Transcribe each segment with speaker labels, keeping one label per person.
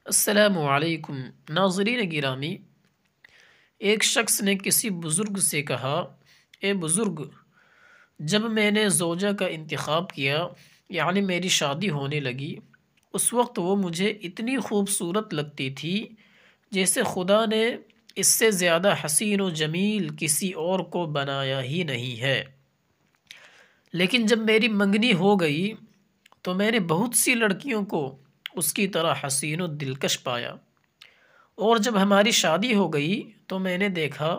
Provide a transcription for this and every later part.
Speaker 1: السلام علیکم ناظرین گرامی۔ ایک شخص نے کسی بزرگ سے کہا، اے بزرگ، جب میں نے زوجہ کا انتخاب کیا یعنی میری شادی ہونے لگی، اس وقت وہ مجھے اتنی خوبصورت لگتی تھی جیسے خدا نے اس سے زیادہ حسین و جمیل کسی اور کو بنایا ہی نہیں ہے۔ لیکن جب میری منگنی ہو گئی تو میں نے بہت سی لڑکیوں کو اس کی طرح حسین و دلکش پایا، اور جب ہماری شادی ہو گئی تو میں نے دیکھا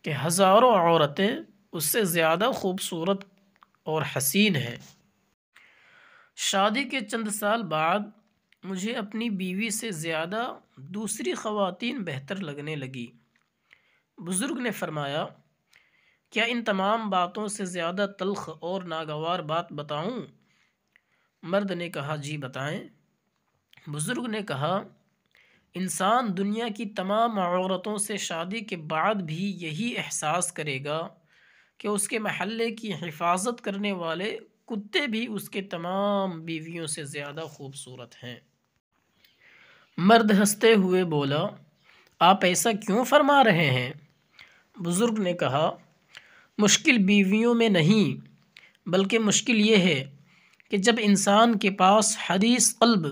Speaker 1: کہ ہزاروں عورتیں اس سے زیادہ خوبصورت اور حسین ہیں۔ شادی کے چند سال بعد مجھے اپنی بیوی سے زیادہ دوسری خواتین بہتر لگنے لگی۔ بزرگ نے فرمایا، کیا ان تمام باتوں سے زیادہ تلخ اور ناگوار بات بتاؤں؟ مرد نے کہا، جی بتائیں۔ بزرگ نے کہا، انسان دنیا کی تمام عورتوں سے شادی کے بعد بھی یہی احساس کرے گا کہ اس کے محلے کی حفاظت کرنے والے کتے بھی اس کے تمام بیویوں سے زیادہ خوبصورت ہیں۔ مرد ہنستے ہوئے بولا، آپ ایسا کیوں فرما رہے ہیں؟ بزرگ نے کہا، مشکل بیویوں میں نہیں، بلکہ مشکل یہ ہے کہ جب انسان کے پاس حریص قلب،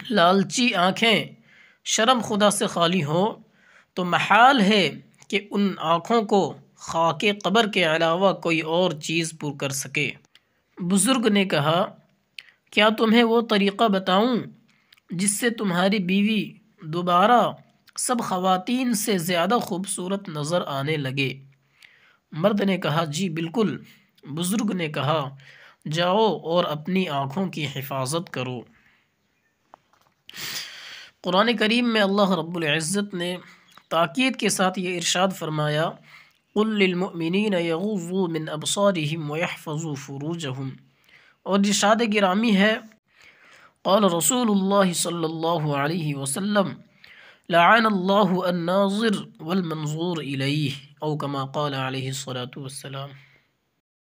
Speaker 1: لالچی آنکھیں، شرم خدا سے خالی ہوں تو محال ہے کہ ان آنکھوں کو خاک قبر کے علاوہ کوئی اور چیز پر کر سکے۔ بزرگ نے کہا، کیا تمہیں وہ طریقہ بتاؤں جس سے تمہاری بیوی دوبارہ سب خواتین سے زیادہ خوبصورت نظر آنے لگے؟ مرد نے کہا، جی بالکل۔ بزرگ نے کہا، جاؤ اور اپنی آنکھوں کی حفاظت کرو۔ قرآن کریم میں اللہ رب العزت نے تاکید کے ساتھ یہ ارشاد فرمایا، قُل لِّلْمُؤْمِنِينَ يَغُضُّوا مِنْ أَبْصَارِهِمْ وَيَحْفَظُوا فُرُوجَهُمْ، اور ارشاد گرامی ہے، قال رسول اللہ صلی اللہ علیہ وسلم، لعن اللہ الناظر والمنظور الیہ، او کما قال علیہ الصلاۃ والسلام۔